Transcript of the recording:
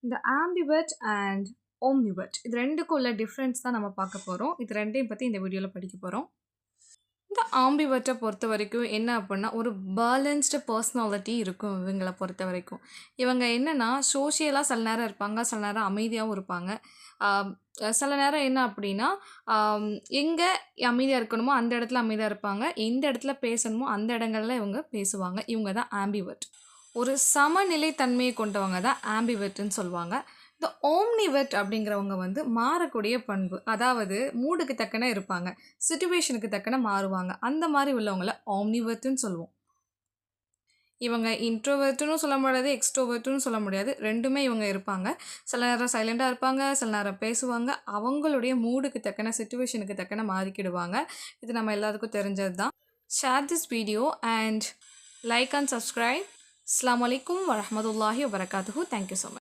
இந்த ambivert and ஓம்னிவர்ட் இது ரெண்டுக்கும் உள்ள டிஃப்ரென்ஸ் தான் நம்ம பார்க்க போகிறோம். இது ரெண்டையும் பற்றி இந்த வீடியோவில் படிக்க போகிறோம். இந்த ஆம்பிவர்ட்டை பொறுத்த வரைக்கும் என்ன அப்படின்னா ஒரு பேலன்ஸ்டு பர்சனாலிட்டி இருக்கும் இவங்களை பொறுத்த வரைக்கும். இவங்க என்னென்னா சோஷியலாக சில நேரம் இருப்பாங்க, சில நேரம் அமைதியாகவும் இருப்பாங்க. ஆம், சில நேரம் என்ன அப்படின்னா எங்கே அமைதியாக இருக்கணுமோ அந்த இடத்துல அமைதியாக இருப்பாங்க, எந்த இடத்துல பேசணுமோ அந்த இடங்கள்ல இவங்க பேசுவாங்க. இவங்க தான் ஆம்பிவர்ட். ஒரு சமநிலை தன்மையை கொண்டவங்க தான் ஆம்பிவர்ட்னு சொல்லுவாங்க. இந்த ஓம்னிவர்ட் அப்படிங்கிறவங்க வந்து மாறக்கூடிய பண்பு, அதாவது மூடுக்கு தக்கன இருப்பாங்க, சிச்சுவேஷனுக்கு தக்கன மாறுவாங்க. அந்த மாதிரி உள்ளவங்கள ஓம்னிவர்ட்னு சொல்லுவோம். இவங்க இன்ட்ரோவர்ட்டுன்னு சொல்ல முடியாது, எக்ஸ்ட்ரோவர்ட்டுன்னு சொல்ல முடியாது. ரெண்டுமே இவங்க இருப்பாங்க. சில நேரம் சைலண்டாக இருப்பாங்க, சில நேரம் பேசுவாங்க. அவங்களுடைய மூடுக்கு தக்கன, சிச்சுவேஷனுக்கு தக்கன மாறிக்கிடுவாங்க. இது நம்ம எல்லாத்துக்கும் தெரிஞ்சது தான். Share this video and like and subscribe. அஸ்ஸலாமு அலைக்கும் வரஹ்மத்துல்லாஹி வபரகாத்துஹு. Thank you so much.